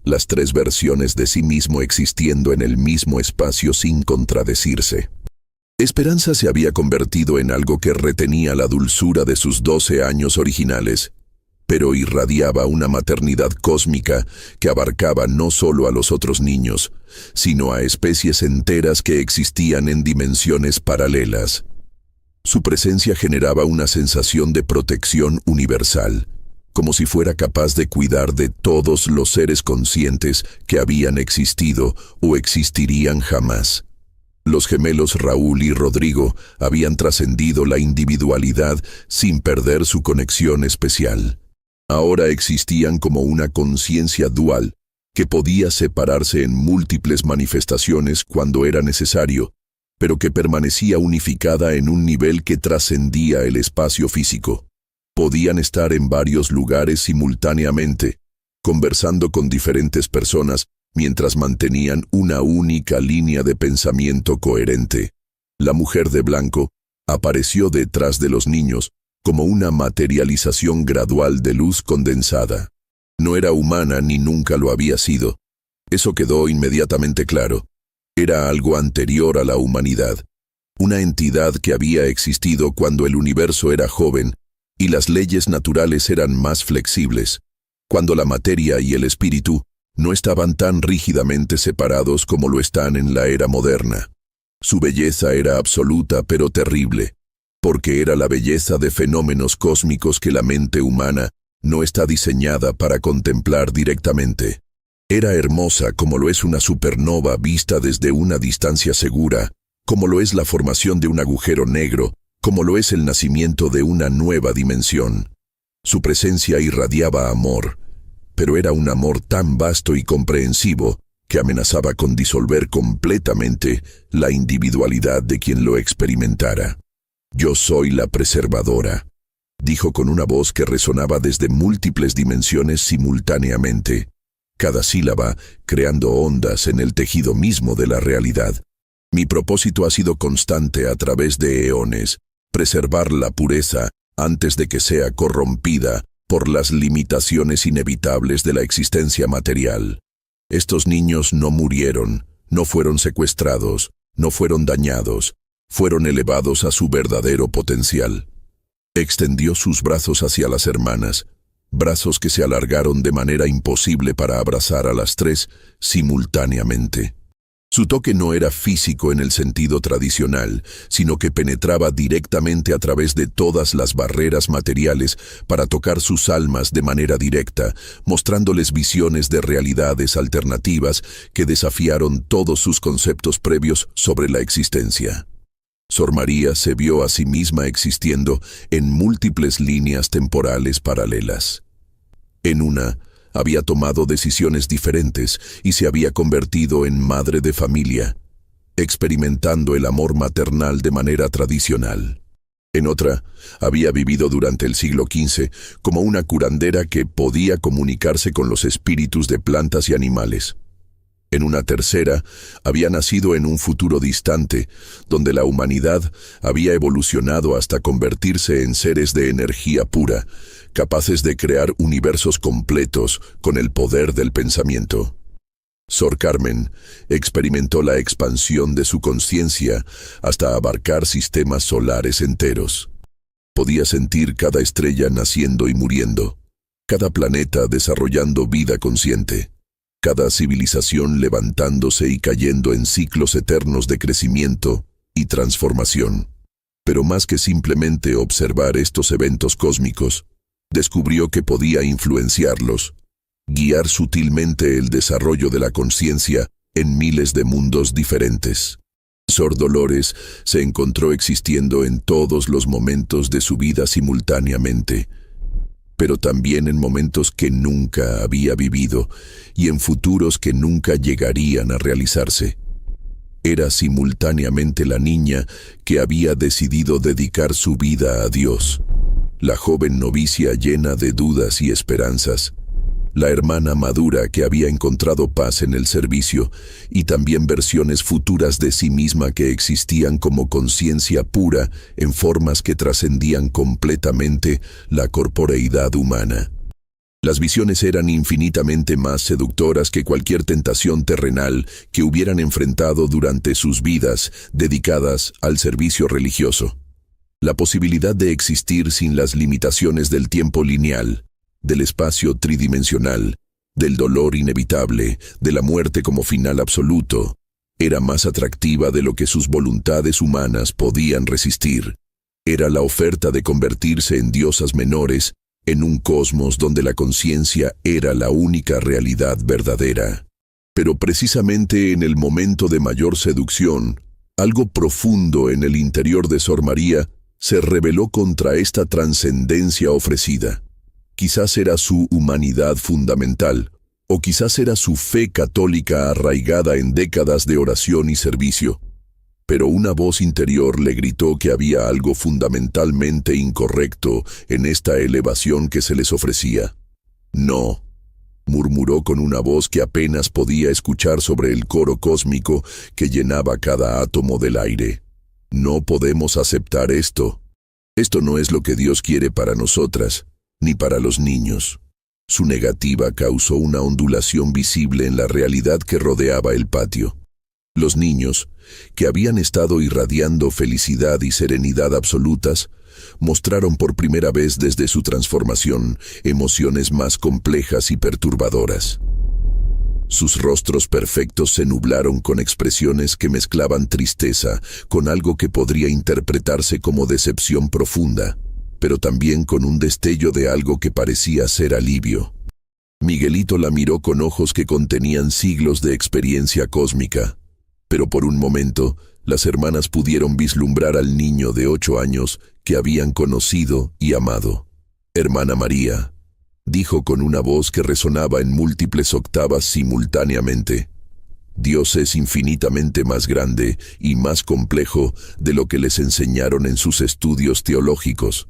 Speaker 1: las 3 versiones de sí mismo existiendo en el mismo espacio sin contradecirse. Esperanza se había convertido en algo que retenía la dulzura de sus 12 años originales, pero irradiaba una maternidad cósmica que abarcaba no solo a los otros niños, sino a especies enteras que existían en dimensiones paralelas. Su presencia generaba una sensación de protección universal, como si fuera capaz de cuidar de todos los seres conscientes que habían existido o existirían jamás. Los gemelos Raúl y Rodrigo habían trascendido la individualidad sin perder su conexión especial. Ahora existían como una conciencia dual que podía separarse en múltiples manifestaciones cuando era necesario, pero que permanecía unificada en un nivel que trascendía el espacio físico. Podían estar en varios lugares simultáneamente, conversando con diferentes personas mientras mantenían una única línea de pensamiento coherente. La mujer de blanco apareció detrás de los niños como una materialización gradual de luz condensada. No era humana ni nunca lo había sido. Eso quedó inmediatamente claro. Era algo anterior a la humanidad, una entidad que había existido cuando el universo era joven y las leyes naturales eran más flexibles, cuando la materia y el espíritu no estaban tan rígidamente separados como lo están en la era moderna. Su belleza era absoluta pero terrible, porque era la belleza de fenómenos cósmicos que la mente humana no está diseñada para contemplar directamente. Era hermosa como lo es una supernova vista desde una distancia segura, como lo es la formación de un agujero negro, como lo es el nacimiento de una nueva dimensión. Su presencia irradiaba amor, pero era un amor tan vasto y comprensivo que amenazaba con disolver completamente la individualidad de quien lo experimentara. «Yo soy la preservadora», dijo con una voz que resonaba desde múltiples dimensiones simultáneamente, cada sílaba creando ondas en el tejido mismo de la realidad. «Mi propósito ha sido constante a través de eones, preservar la pureza antes de que sea corrompida por las limitaciones inevitables de la existencia material. Estos niños no murieron, no fueron secuestrados, no fueron dañados, fueron elevados a su verdadero potencial». Extendió sus brazos hacia las hermanas, brazos que se alargaron de manera imposible para abrazar a las tres simultáneamente. Su toque no era físico en el sentido tradicional, sino que penetraba directamente a través de todas las barreras materiales para tocar sus almas de manera directa, mostrándoles visiones de realidades alternativas que desafiaron todos sus conceptos previos sobre la existencia. Sor María se vio a sí misma existiendo en múltiples líneas temporales paralelas. En una, había tomado decisiones diferentes y se había convertido en madre de familia, experimentando el amor maternal de manera tradicional. En otra, había vivido durante el siglo XV como una curandera que podía comunicarse con los espíritus de plantas y animales. En una tercera, había nacido en un futuro distante, donde la humanidad había evolucionado hasta convertirse en seres de energía pura, capaces de crear universos completos con el poder del pensamiento. Sor Carmen experimentó la expansión de su conciencia hasta abarcar sistemas solares enteros. Podía sentir cada estrella naciendo y muriendo, cada planeta desarrollando vida consciente, cada civilización levantándose y cayendo en ciclos eternos de crecimiento y transformación. Pero más que simplemente observar estos eventos cósmicos, descubrió que podía influenciarlos, guiar sutilmente el desarrollo de la conciencia en miles de mundos diferentes. Sor Dolores se encontró existiendo en todos los momentos de su vida simultáneamente, pero también en momentos que nunca había vivido y en futuros que nunca llegarían a realizarse. Era simultáneamente la niña que había decidido dedicar su vida a Dios, la joven novicia llena de dudas y esperanzas, la hermana madura que había encontrado paz en el servicio y también versiones futuras de sí misma que existían como conciencia pura en formas que trascendían completamente la corporeidad humana. Las visiones eran infinitamente más seductoras que cualquier tentación terrenal que hubieran enfrentado durante sus vidas dedicadas al servicio religioso. La posibilidad de existir sin las limitaciones del tiempo lineal, del espacio tridimensional, del dolor inevitable, de la muerte como final absoluto, era más atractiva de lo que sus voluntades humanas podían resistir. Era la oferta de convertirse en diosas menores en un cosmos donde la conciencia era la única realidad verdadera. Pero precisamente en el momento de mayor seducción, algo profundo en el interior de Sor María se rebeló contra esta trascendencia ofrecida. Quizás era su humanidad fundamental, o quizás era su fe católica arraigada en décadas de oración y servicio. Pero una voz interior le gritó que había algo fundamentalmente incorrecto en esta elevación que se les ofrecía. «No», murmuró con una voz que apenas podía escuchar sobre el coro cósmico que llenaba cada átomo del aire. «No podemos aceptar esto. Esto no es lo que Dios quiere para nosotras, ni para los niños». Su negativa causó una ondulación visible en la realidad que rodeaba el patio. Los niños, que habían estado irradiando felicidad y serenidad absolutas, mostraron por primera vez desde su transformación emociones más complejas y perturbadoras. Sus rostros perfectos se nublaron con expresiones que mezclaban tristeza con algo que podría interpretarse como decepción profunda, pero también con un destello de algo que parecía ser alivio. Miguelito la miró con ojos que contenían siglos de experiencia cósmica, pero por un momento las hermanas pudieron vislumbrar al niño de 8 años que habían conocido y amado. «Hermana María», dijo con una voz que resonaba en múltiples octavas simultáneamente, «Dios es infinitamente más grande y más complejo de lo que les enseñaron en sus estudios teológicos.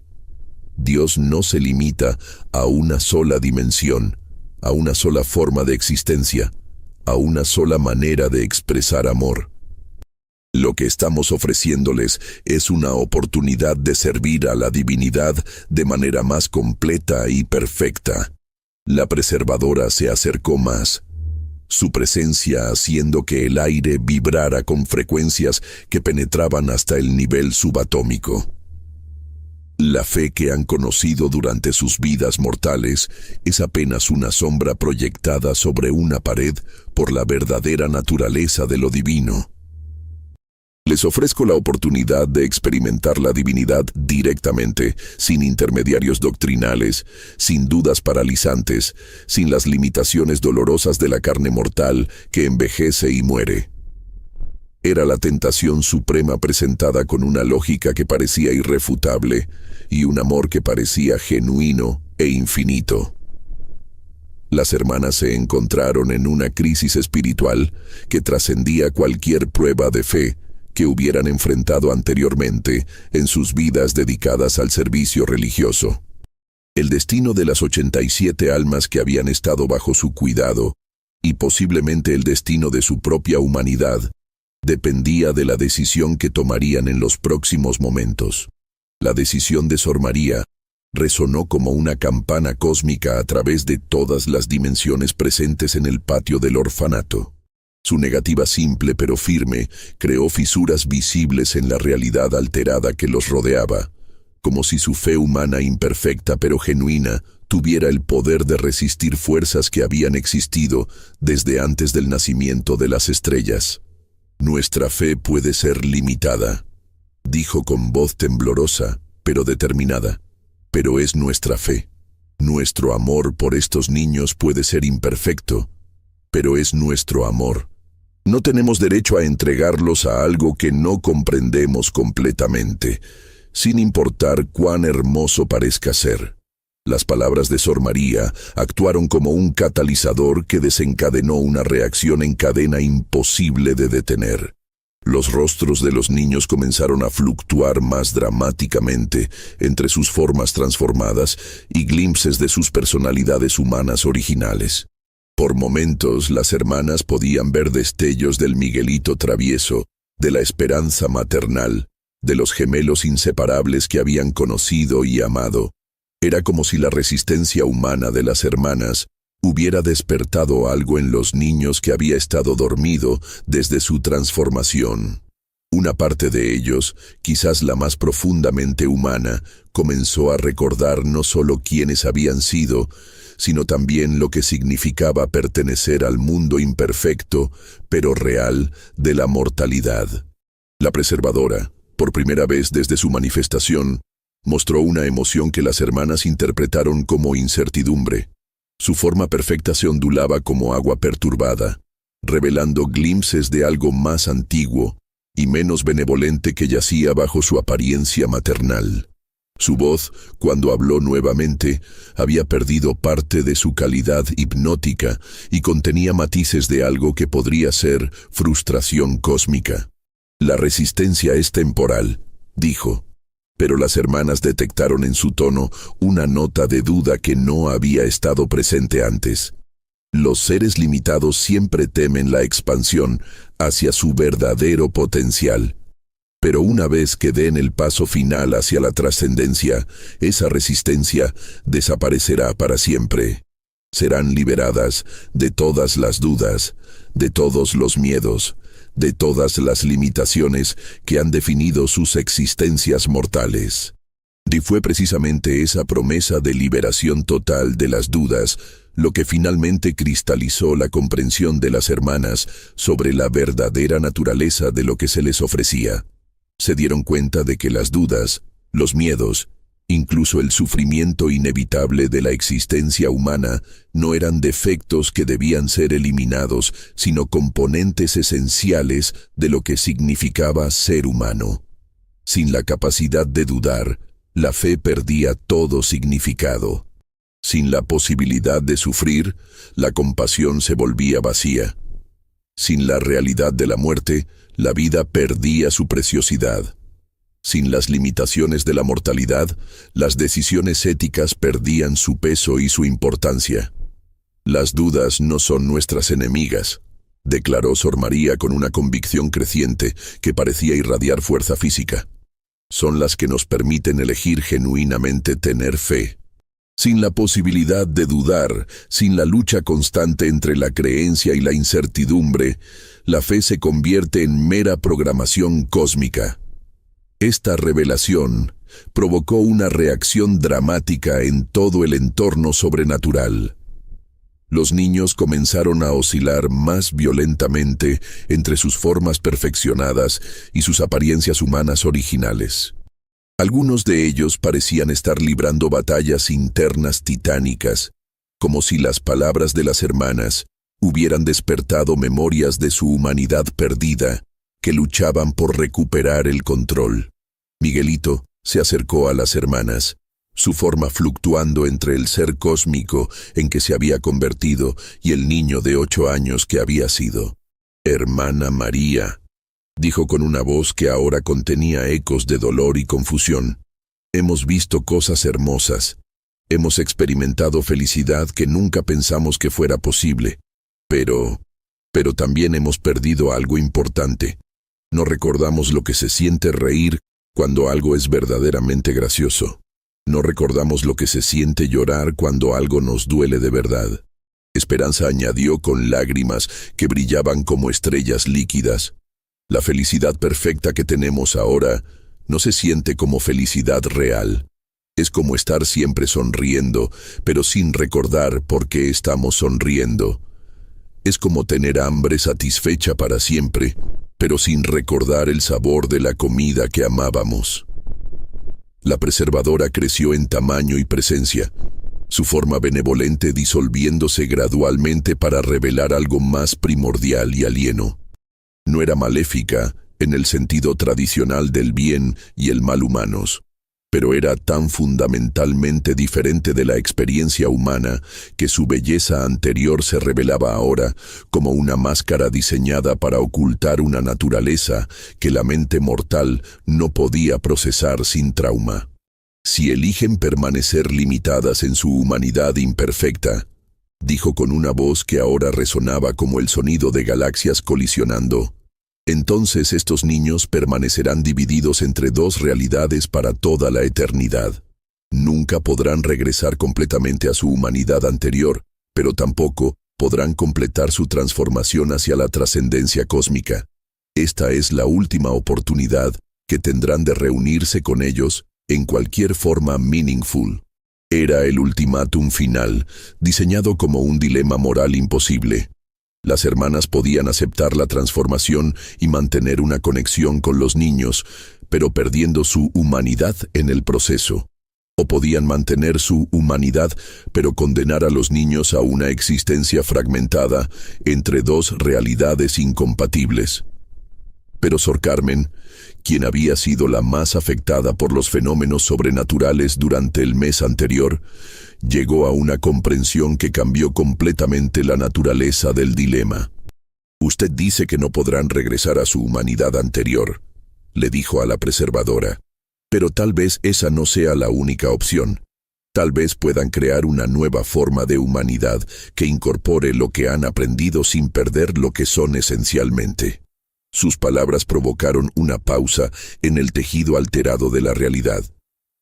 Speaker 1: Dios no se limita a una sola dimensión, a una sola forma de existencia, a una sola manera de expresar amor. Lo que estamos ofreciéndoles es una oportunidad de servir a la divinidad de manera más completa y perfecta». La preservadora se acercó más, su presencia haciendo que el aire vibrara con frecuencias que penetraban hasta el nivel subatómico. La fe que han conocido durante sus vidas mortales es apenas una sombra proyectada sobre una pared por la verdadera naturaleza de lo divino. Les ofrezco la oportunidad de experimentar la divinidad directamente, sin intermediarios doctrinales, sin dudas paralizantes, sin las limitaciones dolorosas de la carne mortal que envejece y muere. Era la tentación suprema presentada con una lógica que parecía irrefutable y un amor que parecía genuino e infinito. Las hermanas se encontraron en una crisis espiritual que trascendía cualquier prueba de fe que hubieran enfrentado anteriormente en sus vidas dedicadas al servicio religioso. El destino de las 87 almas que habían estado bajo su cuidado, y posiblemente el destino de su propia humanidad, dependía de la decisión que tomarían en los próximos momentos. La decisión de Sor María resonó como una campana cósmica a través de todas las dimensiones presentes en el patio del orfanato. Su negativa simple pero firme creó fisuras visibles en la realidad alterada que los rodeaba, como si su fe humana imperfecta pero genuina tuviera el poder de resistir fuerzas que habían existido desde antes del nacimiento de las estrellas. «Nuestra fe puede ser limitada», dijo con voz temblorosa pero determinada, «pero es nuestra fe. Nuestro amor por estos niños puede ser imperfecto, pero es nuestro amor. No tenemos derecho a entregarlos a algo que no comprendemos completamente, sin importar cuán hermoso parezca ser». Las palabras de Sor María actuaron como un catalizador que desencadenó una reacción en cadena imposible de detener. Los rostros de los niños comenzaron a fluctuar más dramáticamente entre sus formas transformadas y glimpses de sus personalidades humanas originales. Por momentos, las hermanas podían ver destellos del Miguelito travieso, de la esperanza maternal, de los gemelos inseparables que habían conocido y amado. Era como si la resistencia humana de las hermanas hubiera despertado algo en los niños que había estado dormido desde su transformación. Una parte de ellos, quizás la más profundamente humana, comenzó a recordar no solo quiénes habían sido, sino también lo que significaba pertenecer al mundo imperfecto, pero real, de la mortalidad. La preservadora, por primera vez desde su manifestación, Mostró una emoción que las hermanas interpretaron como incertidumbre. Su forma perfecta se ondulaba como agua perturbada, revelando glimpses de algo más antiguo y menos benevolente que yacía bajo su apariencia maternal. Su voz, cuando habló nuevamente, había perdido parte de su calidad hipnótica y contenía matices de algo que podría ser frustración cósmica. «La resistencia es temporal», dijo, pero las hermanas detectaron en su tono una nota de duda que no había estado presente antes. Los seres limitados siempre temen la expansión hacia su verdadero potencial. Pero una vez que den el paso final hacia la trascendencia, esa resistencia desaparecerá para siempre. Serán liberadas de todas las dudas, de todos los miedos, de todas las limitaciones que han definido sus existencias mortales. Y fue precisamente esa promesa de liberación total de las dudas lo que finalmente cristalizó la comprensión de las hermanas sobre la verdadera naturaleza de lo que se les ofrecía. Se dieron cuenta de que las dudas, los miedos, incluso el sufrimiento inevitable de la existencia humana no eran defectos que debían ser eliminados, sino componentes esenciales de lo que significaba ser humano. Sin la capacidad de dudar, la fe perdía todo significado. Sin la posibilidad de sufrir, la compasión se volvía vacía. Sin la realidad de la muerte, la vida perdía su preciosidad. Sin las limitaciones de la mortalidad, las decisiones éticas perdían su peso y su importancia. «Las dudas no son nuestras enemigas», declaró Sor María con una convicción creciente que parecía irradiar fuerza física. «Son las que nos permiten elegir genuinamente tener fe». Sin la posibilidad de dudar, sin la lucha constante entre la creencia y la incertidumbre, la fe se convierte en mera programación cósmica. Esta revelación provocó una reacción dramática en todo el entorno sobrenatural. Los niños comenzaron a oscilar más violentamente entre sus formas perfeccionadas y sus apariencias humanas originales. Algunos de ellos parecían estar librando batallas internas titánicas, como si las palabras de las hermanas hubieran despertado memorias de su humanidad perdida, que luchaban por recuperar el control. Miguelito se acercó a las hermanas, su forma fluctuando entre el ser cósmico en que se había convertido y el niño de 8 años que había sido. «Hermana María», dijo con una voz que ahora contenía ecos de dolor y confusión. «Hemos visto cosas hermosas. Hemos experimentado felicidad que nunca pensamos que fuera posible. Pero también hemos perdido algo importante. No recordamos lo que se siente reír cuando algo es verdaderamente gracioso. No recordamos lo que se siente llorar cuando algo nos duele de verdad». Esperanza añadió con lágrimas que brillaban como estrellas líquidas. «La felicidad perfecta que tenemos ahora no se siente como felicidad real. Es como estar siempre sonriendo, pero sin recordar por qué estamos sonriendo. Es como tener hambre satisfecha para siempre, pero sin recordar el sabor de la comida que amábamos». La preservadora creció en tamaño y presencia, su forma benevolente disolviéndose gradualmente para revelar algo más primordial y alieno. No era maléfica en el sentido tradicional del bien y el mal humanos, pero era tan fundamentalmente diferente de la experiencia humana que su belleza anterior se revelaba ahora como una máscara diseñada para ocultar una naturaleza que la mente mortal no podía procesar sin trauma. «Si eligen permanecer limitadas en su humanidad imperfecta», dijo con una voz que ahora resonaba como el sonido de galaxias colisionando, «entonces estos niños permanecerán divididos entre dos realidades para toda la eternidad. Nunca podrán regresar completamente a su humanidad anterior, pero tampoco podrán completar su transformación hacia la trascendencia cósmica. Esta es la última oportunidad que tendrán de reunirse con ellos en cualquier forma meaningful». Era el ultimátum final, diseñado como un dilema moral imposible. Las hermanas podían aceptar la transformación y mantener una conexión con los niños, pero perdiendo su humanidad en el proceso. O podían mantener su humanidad, pero condenar a los niños a una existencia fragmentada entre dos realidades incompatibles. Pero Sor Carmen, quien había sido la más afectada por los fenómenos sobrenaturales durante el mes anterior, llegó a una comprensión que cambió completamente la naturaleza del dilema. «Usted dice que no podrán regresar a su humanidad anterior», le dijo a la preservadora. «Pero tal vez esa no sea la única opción. Tal vez puedan crear una nueva forma de humanidad que incorpore lo que han aprendido sin perder lo que son esencialmente». Sus palabras provocaron una pausa en el tejido alterado de la realidad.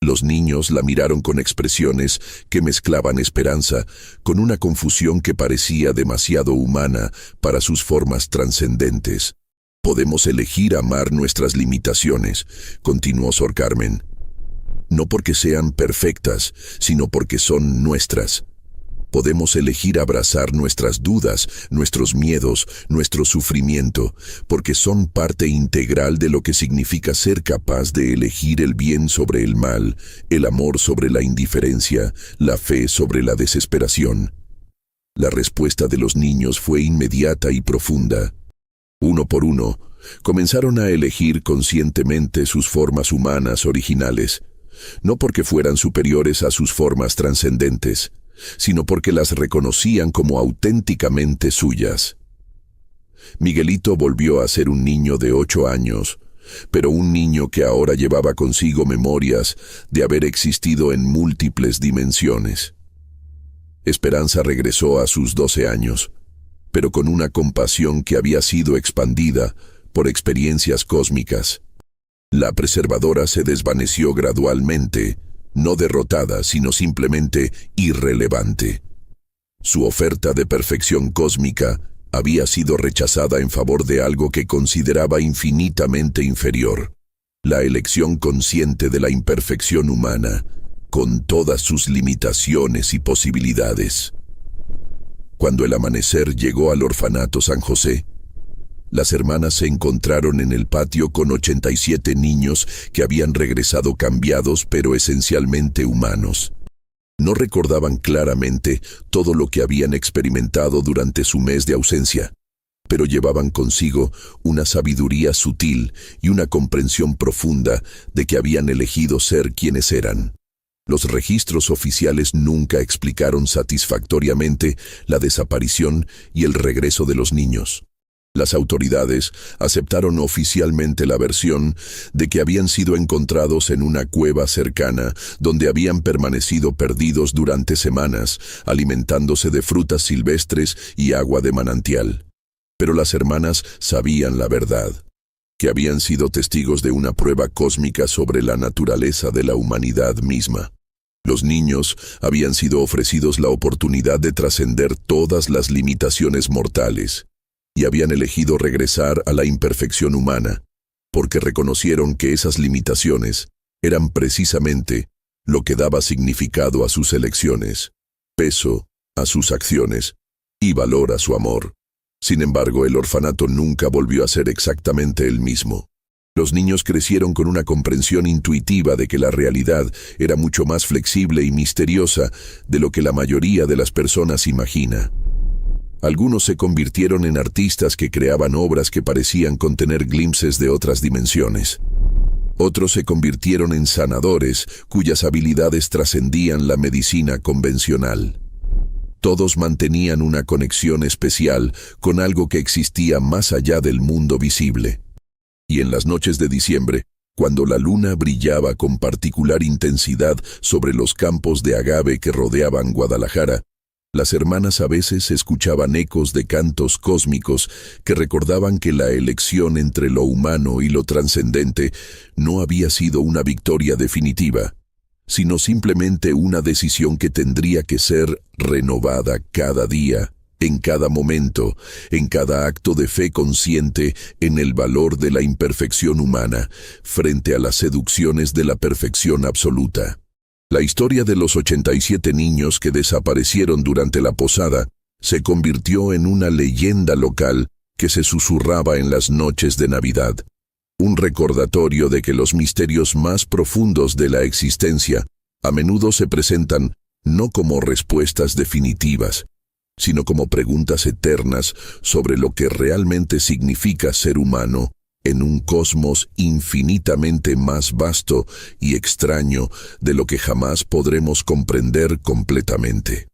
Speaker 1: Los niños la miraron con expresiones que mezclaban esperanza con una confusión que parecía demasiado humana para sus formas trascendentes. «Podemos elegir amar nuestras limitaciones», continuó Sor Carmen. «No porque sean perfectas, sino porque son nuestras. Podemos elegir abrazar nuestras dudas, nuestros miedos, nuestro sufrimiento, porque son parte integral de lo que significa ser capaz de elegir el bien sobre el mal, el amor sobre la indiferencia, la fe sobre la desesperación». La respuesta de los niños fue inmediata y profunda. Uno por uno, comenzaron a elegir conscientemente sus formas humanas originales, no porque fueran superiores a sus formas trascendentes, sino porque las reconocían como auténticamente suyas. Miguelito volvió a ser un niño de 8 años, pero un niño que ahora llevaba consigo memorias de haber existido en múltiples dimensiones. Esperanza regresó a sus 12 años, pero con una compasión que había sido expandida por experiencias cósmicas. La preservadora se desvaneció gradualmente, no derrotada, sino simplemente irrelevante. Su oferta de perfección cósmica había sido rechazada en favor de algo que consideraba infinitamente inferior: la elección consciente de la imperfección humana, con todas sus limitaciones y posibilidades. Cuando el amanecer llegó al orfanato San José, las hermanas se encontraron en el patio con 87 niños que habían regresado cambiados pero esencialmente humanos. No recordaban claramente todo lo que habían experimentado durante su mes de ausencia, pero llevaban consigo una sabiduría sutil y una comprensión profunda de que habían elegido ser quienes eran. Los registros oficiales nunca explicaron satisfactoriamente la desaparición y el regreso de los niños. Las autoridades aceptaron oficialmente la versión de que habían sido encontrados en una cueva cercana, donde habían permanecido perdidos durante semanas, alimentándose de frutas silvestres y agua de manantial. Pero las hermanas sabían la verdad, que habían sido testigos de una prueba cósmica sobre la naturaleza de la humanidad misma. Los niños habían sido ofrecidos la oportunidad de trascender todas las limitaciones mortales, y habían elegido regresar a la imperfección humana, porque reconocieron que esas limitaciones eran precisamente lo que daba significado a sus elecciones, peso a sus acciones y valor a su amor. Sin embargo, el orfanato nunca volvió a ser exactamente el mismo. Los niños crecieron con una comprensión intuitiva de que la realidad era mucho más flexible y misteriosa de lo que la mayoría de las personas imagina. Algunos se convirtieron en artistas que creaban obras que parecían contener glimpses de otras dimensiones. Otros se convirtieron en sanadores cuyas habilidades trascendían la medicina convencional. Todos mantenían una conexión especial con algo que existía más allá del mundo visible. Y en las noches de diciembre, cuando la luna brillaba con particular intensidad sobre los campos de agave que rodeaban Guadalajara, las hermanas a veces escuchaban ecos de cantos cósmicos que recordaban que la elección entre lo humano y lo trascendente no había sido una victoria definitiva, sino simplemente una decisión que tendría que ser renovada cada día, en cada momento, en cada acto de fe consciente en el valor de la imperfección humana frente a las seducciones de la perfección absoluta. La historia de los 87 niños que desaparecieron durante la posada se convirtió en una leyenda local que se susurraba en las noches de Navidad. Un recordatorio de que los misterios más profundos de la existencia a menudo se presentan no como respuestas definitivas, sino como preguntas eternas sobre lo que realmente significa ser humano en un cosmos infinitamente más vasto y extraño de lo que jamás podremos comprender completamente.